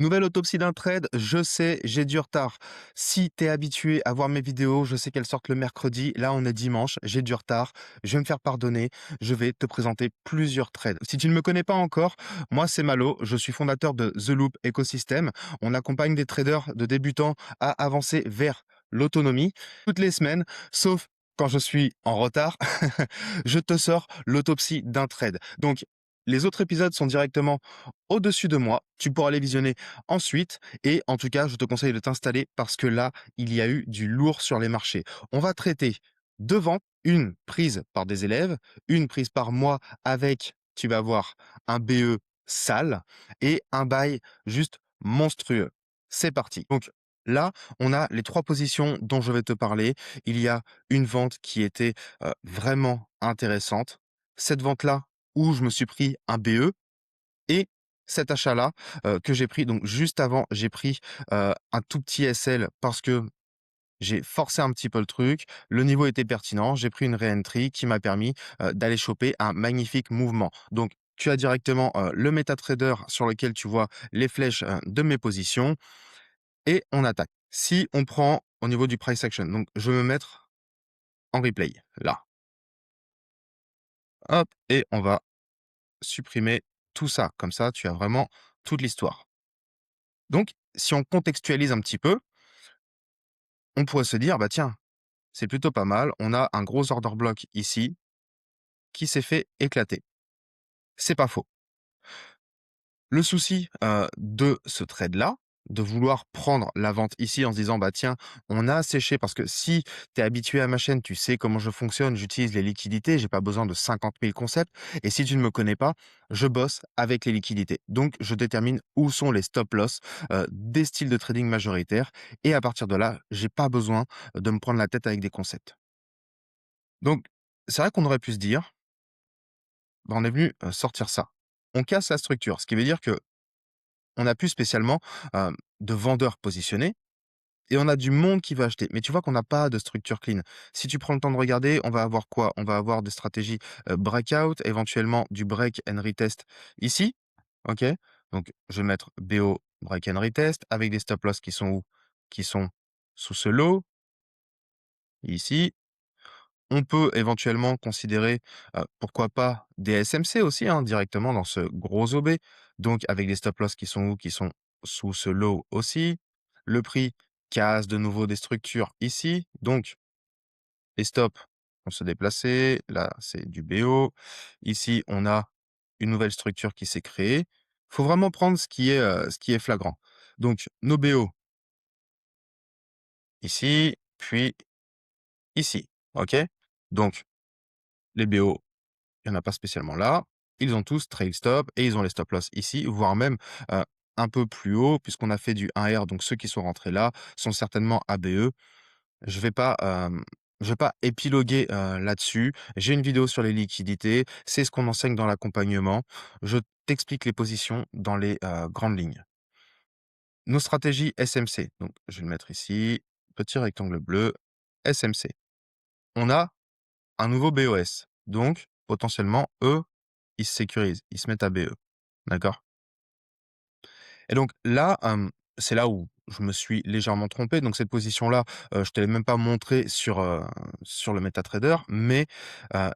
Nouvelle autopsie d'un trade, je sais, j'ai du retard. Si tu es habitué à voir mes vidéos, je sais qu'elles sortent le mercredi. Là, on est dimanche, j'ai du retard. Je vais me faire pardonner. Je vais te présenter plusieurs trades. Si tu ne me connais pas encore, moi, c'est Malo. Je suis fondateur de The Loop Ecosystem. On accompagne des traders de débutants à avancer vers l'autonomie toutes les semaines, sauf quand je suis en retard, je te sors l'autopsie d'un trade. Donc, les autres épisodes sont directement au-dessus de moi. Tu pourras les visionner ensuite. Et en tout cas, je te conseille de t'installer parce que là, il y a eu du lourd sur les marchés. On va traiter deux ventes, une prise par des élèves, une prise par moi avec, tu vas voir, un BE sale et un buy juste monstrueux. C'est parti. Donc là, on a les trois positions dont je vais te parler. Il y a une vente qui était vraiment intéressante. Cette vente-là, où je me suis pris un BE et cet achat-là, que j'ai pris donc juste avant, j'ai pris, un tout petit SL parce que j'ai forcé un petit peu le truc. Le niveau était pertinent. J'ai pris une re-entry qui m'a permis, d'aller choper un magnifique mouvement. Donc tu as directement, le MetaTrader sur lequel tu vois les flèches, de mes positions et on attaque. Si on prend au niveau du price action, donc je vais me mettre en replay, là. Hop et on va supprimer tout ça. Comme ça, tu as vraiment toute l'histoire. Donc, si on contextualise un petit peu, on pourrait se dire, bah tiens, c'est plutôt pas mal. On a un gros order block ici qui s'est fait éclater. C'est pas faux. Le souci de ce trade-là, de vouloir prendre la vente ici en se disant, bah tiens, on a séché parce que si tu es habitué à ma chaîne, tu sais comment je fonctionne, j'utilise les liquidités, j'ai pas besoin de 50 000 concepts. Et si tu ne me connais pas, je bosse avec les liquidités. Donc, je détermine où sont les stop loss des styles de trading majoritaires. Et à partir de là, j'ai pas besoin de me prendre la tête avec des concepts. Donc, c'est vrai qu'on aurait pu se dire, bah, on est venu sortir ça. On casse la structure, ce qui veut dire que on n'a plus spécialement, de vendeurs positionnés et on a du monde qui va acheter. Mais tu vois qu'on n'a pas de structure clean. Si tu prends le temps de regarder, on va avoir quoi? On va avoir des stratégies, breakout, éventuellement du break and retest ici, OK? Donc je vais mettre BO break and retest avec des stop loss qui sont où? Qui sont sous ce lot, ici. On peut éventuellement considérer, pourquoi pas des SMC aussi, hein, directement dans ce gros OB. Donc avec des stop loss qui sont où? Qui sont sous ce lot aussi. Le prix casse de nouveau des structures ici. Donc les stops vont se déplacer. Là, c'est du BO. Ici, on a une nouvelle structure qui s'est créée. Faut vraiment prendre ce qui est flagrant. Donc nos BO ici, puis ici. OK? Donc les BO, il y en a pas spécialement là. Ils ont tous trail stop et ils ont les stop loss ici, voire même, heu, un peu plus haut puisqu'on a fait du 1R, donc ceux qui sont rentrés là sont certainement ABE. Je vais pas, je vais pas épiloguer, là-dessus. J'ai une vidéo sur les liquidités, c'est ce qu'on enseigne dans l'accompagnement. Je t'explique les positions dans les, grandes lignes. Nos stratégies SMC, donc je vais le mettre ici, petit rectangle bleu, SMC. On a un nouveau BOS, donc potentiellement, eux, ils se sécurisent, ils se mettent à BE. D'accord? Et donc là, c'est là où je me suis légèrement trompé. Donc cette position-là, je te l'ai même pas montré sur le MetaTrader, mais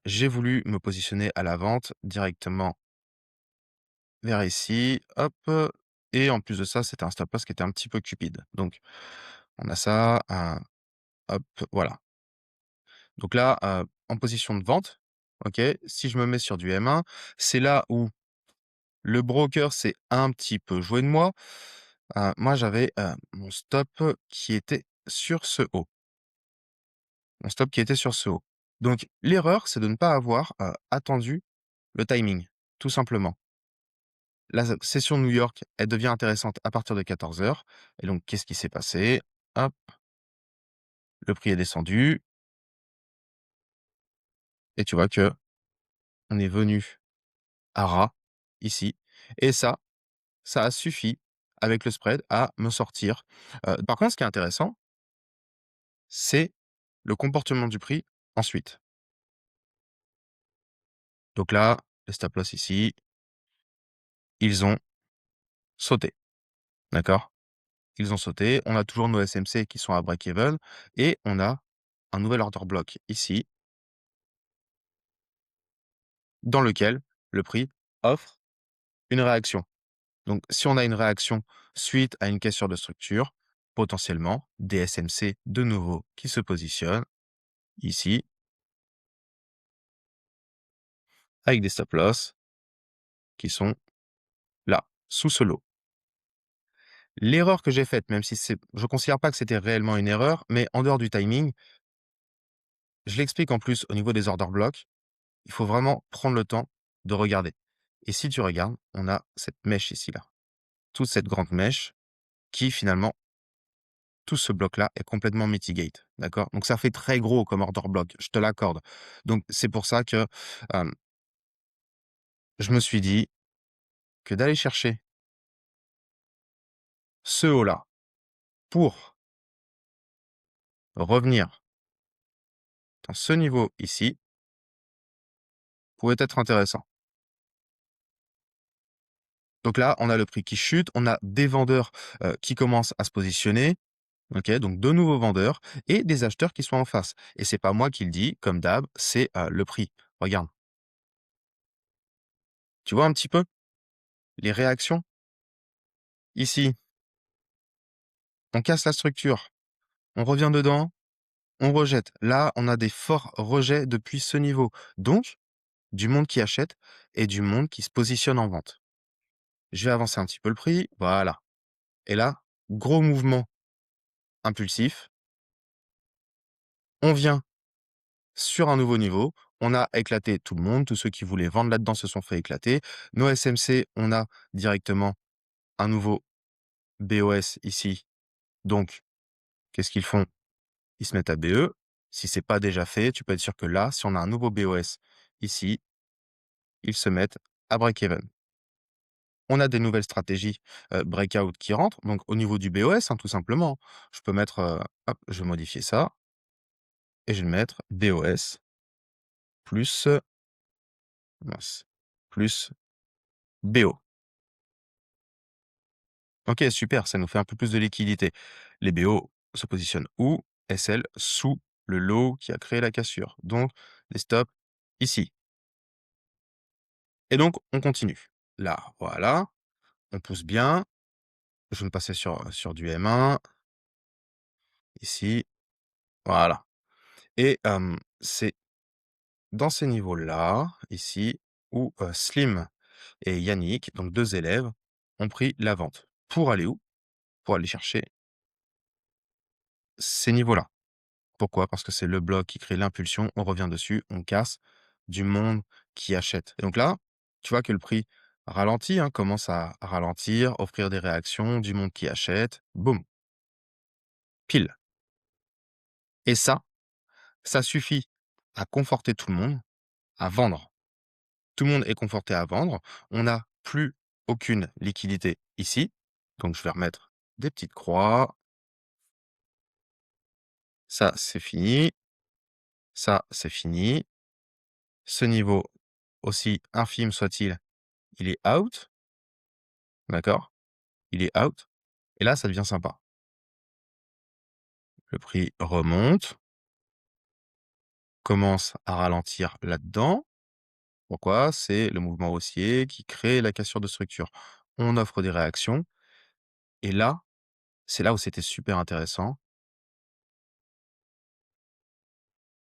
j'ai voulu me positionner à la vente directement vers ici, hop, et en plus de ça, c'était un stop loss qui était un petit peu cupide. Donc on a ça, hop, voilà. Donc là, en position de vente, OK, si je me mets sur du M1, c'est là où le broker s'est un petit peu joué de moi. Moi, j'avais, mon stop qui était sur ce haut. Mon stop qui était sur ce haut. Donc l'erreur, c'est de ne pas avoir, attendu le timing, tout simplement. La session New York, elle devient intéressante à partir de 14 heures. Et donc qu'est-ce qui s'est passé? Hop, le prix est descendu et tu vois que on est venu à ras, ici et ça a suffi avec le spread à me sortir. Par contre, ce qui est intéressant, c'est le comportement du prix ensuite. Donc là, les stop loss ici, ils ont sauté. d'accord? Ils ont sauté, on a toujours nos SMC qui sont à break-even et on a un nouvel order block ici, dans lequel le prix offre une réaction. Donc si on a une réaction suite à une cassure de structure, potentiellement des SMC de nouveau qui se positionnent ici avec des stop loss qui sont là, sous ce lot. L'erreur que j'ai faite, même si je considère pas que c'était réellement une erreur, mais en dehors du timing, je l'explique en plus au niveau des order blocks, il faut vraiment prendre le temps de regarder. Et si tu regardes, on a cette mèche ici, là. Toute cette grande mèche qui finalement, tout ce bloc-là est complètement mitigate, d'accord? Donc ça fait très gros comme order block, je te l'accorde. Donc c'est pour ça que, hem, je me suis dit que d'aller chercher ce haut-là pour revenir dans ce niveau ici, pouvait être intéressant. Donc là, on a le prix qui chute, on a des vendeurs, qui commencent à se positionner, OK? Donc de nouveaux vendeurs et des acheteurs qui sont en face et c'est pas moi qui le dis, comme d'hab, c'est, le prix. Regarde, tu vois un petit peu les réactions? Ici, on casse la structure, on revient dedans, on rejette. Là, on a des forts rejets depuis ce niveau. Donc, du monde qui achète et du monde qui se positionne en vente. Je vais avancer un petit peu le prix, voilà. Et là, gros mouvement impulsif. On vient sur un nouveau niveau. On a éclaté tout le monde. Tous ceux qui voulaient vendre là-dedans se sont fait éclater. Nos SMC, on a directement un nouveau BOS ici. Donc, qu'est-ce qu'ils font? Ils se mettent à BE. Si c'est pas déjà fait, tu peux être sûr que là, si on a un nouveau BOS ici, ils se mettent à break-even. On a des nouvelles stratégies, breakout qui rentrent, donc au niveau du BOS, hein, tout simplement. Je peux mettre, hop, je vais modifier ça et je vais le mettre BOS plus, mince, plus BO. OK, super, ça nous fait un peu plus de liquidité. Les BO se positionnent où? SL sous le lot qui a créé la cassure. Donc les stops ici et donc on continue. Là, voilà, on pousse bien. Je vais me passer sur du M1, ici, voilà et c'est dans ces niveaux-là, ici, où, Slim et Yannick, donc 2 élèves, ont pris la vente. Pour aller où? Pour aller chercher ces niveaux-là. Pourquoi? Parce que c'est le bloc qui crée l'impulsion, on revient dessus, on casse, du monde qui achète. Et donc là, tu vois que le prix ralentit, hein, commence à ralentir, offrir des réactions, du monde qui achète, boum, pile. Et ça suffit à conforter tout le monde, à vendre. Tout le monde est conforté à vendre. On n'a plus aucune liquidité ici. Donc je vais remettre des petites croix. Ça, c'est fini. Ça, c'est fini. Ce niveau, aussi infime soit-il, il est out. D'accord? Il est out. Et là, ça devient sympa. Le prix remonte, commence à ralentir là-dedans. Pourquoi? C'est le mouvement haussier qui crée la cassure de structure. On offre des réactions. Et là, c'est là où c'était super intéressant.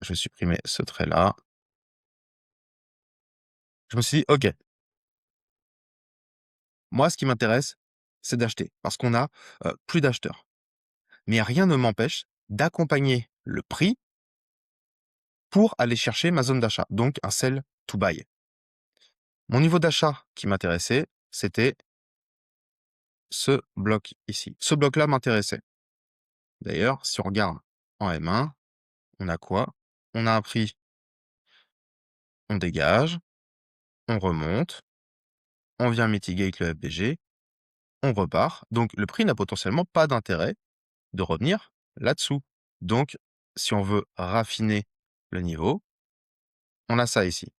Je vais supprimer ce trait-là. Je me suis dit: «OK, moi, ce qui m'intéresse, c'est d'acheter». Parce qu'on a, plus d'acheteurs. Mais rien ne m'empêche d'accompagner le prix pour aller chercher ma zone d'achat, donc un sell to buy. Mon niveau d'achat qui m'intéressait, c'était ce bloc ici. Ce bloc-là m'intéressait. D'ailleurs, si on regarde en M1, on a quoi? On a un prix, on dégage, on remonte, on vient mitigate le FBG, on repart. Donc le prix n'a potentiellement pas d'intérêt de revenir là-dessous. Donc, si on veut raffiner le niveau, on a ça ici.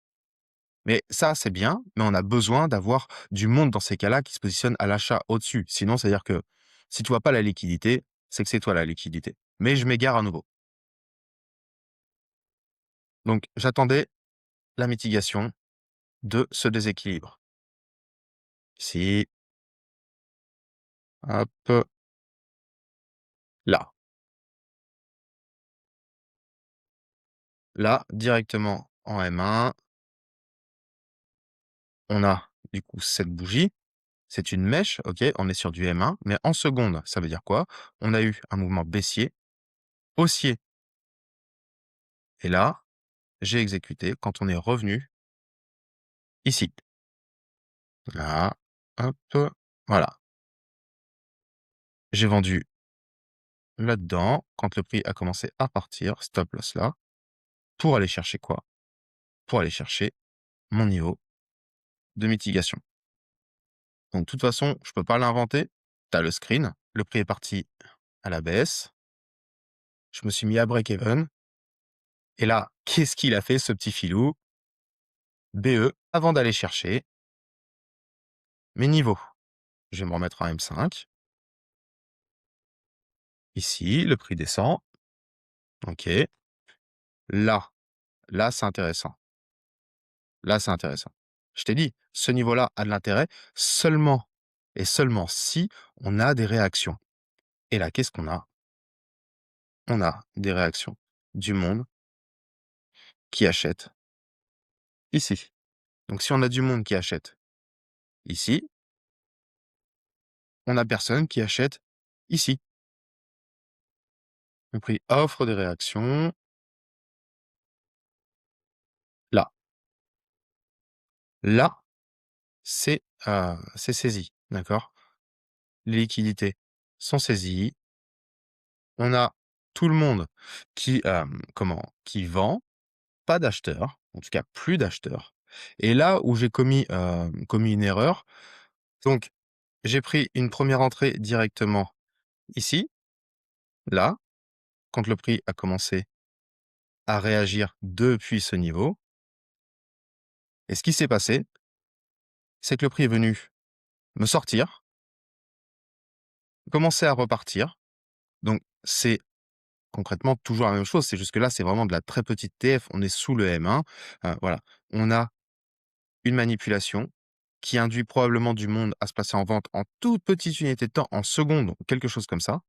Mais ça, c'est bien, mais on a besoin d'avoir du monde dans ces cas-là qui se positionne à l'achat au-dessus. Sinon, c'est-à-dire que Si tu vois pas la liquidité, c'est que c'est toi la liquidité. Mais je m'égare à nouveau. Donc j'attendais la mitigation de ce déséquilibre. Ici, hop, là. Là, directement en M1, on a du coup cette bougie. C'est une mèche, OK, on est sur du M1, mais en seconde, ça veut dire quoi? On a eu un mouvement baissier, haussier et là, j'ai exécuté quand on est revenu ici. Là, hop, voilà. J'ai vendu là-dedans quand le prix a commencé à partir, stop loss là, pour aller chercher quoi? Pour aller chercher mon niveau de mitigation. Donc de toute façon, je peux pas l'inventer. Tu as le screen, le prix est parti à la baisse. Je me suis mis à break-even et là, qu'est-ce qu'il a fait ce petit filou? BE, avant d'aller chercher mes niveaux. Je vais me remettre en M5. Ici, le prix descend. OK. Là, là, c'est intéressant. Là, c'est intéressant. Je t'ai dit, ce niveau-là a de l'intérêt seulement et seulement si on a des réactions. Et là, qu'est-ce qu'on a? On a des réactions du monde qui achète ici. Donc, si on a du monde qui achète ici, on a personne qui achète ici. Le prix offre des réactions là. Là, c'est saisi, d'accord? Les liquidités sont saisies. On a tout le monde qui, qui vend, pas d'acheteurs, en tout cas plus d'acheteurs. Et là où j'ai commis une erreur, donc j'ai pris une première entrée directement ici, là, quand le prix a commencé à réagir depuis ce niveau. Et ce qui s'est passé, c'est que le prix est venu me sortir, commencer à repartir. Donc c'est concrètement toujours la même chose, c'est juste que là, c'est vraiment de la très petite TF, on est sous le M1, voilà. On a une manipulation qui induit probablement du monde à se passer en vente en toute petite unité de temps, en secondes, quelque chose comme ça.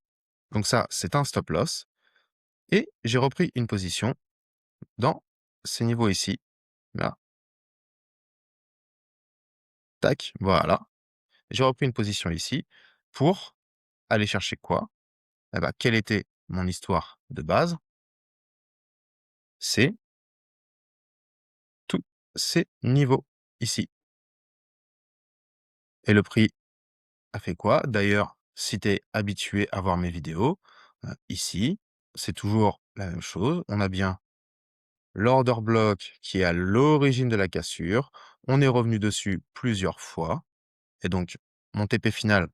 Donc ça, c'est un stop loss et j'ai repris une position dans ces niveaux ici, là, tac, voilà. J'ai repris une position ici pour aller chercher quoi? Eh bah, quelle était mon histoire de base? C'est tous ces niveaux ici et le prix a fait quoi? D'ailleurs, si tu es habitué à voir mes vidéos, ici, c'est toujours la même chose. On a bien l'order block qui est à l'origine de la cassure. On est revenu dessus plusieurs fois et donc mon TP final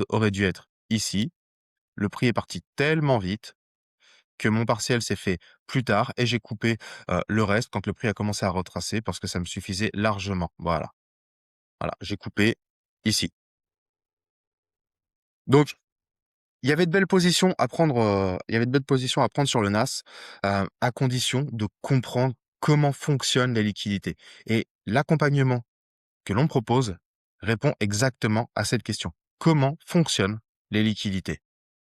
aurait dû être ici. Le prix est parti tellement vite que mon partiel s'est fait plus tard et j'ai coupé le reste quand le prix a commencé à retracer parce que ça me suffisait largement. Voilà, voilà, j'ai coupé ici. Donc il y avait de belles positions à prendre, il y avait de belles positions à prendre sur le NAS, à condition de comprendre comment fonctionnent les liquidités et l'accompagnement que l'on propose répond exactement à cette question. Comment fonctionnent les liquidités?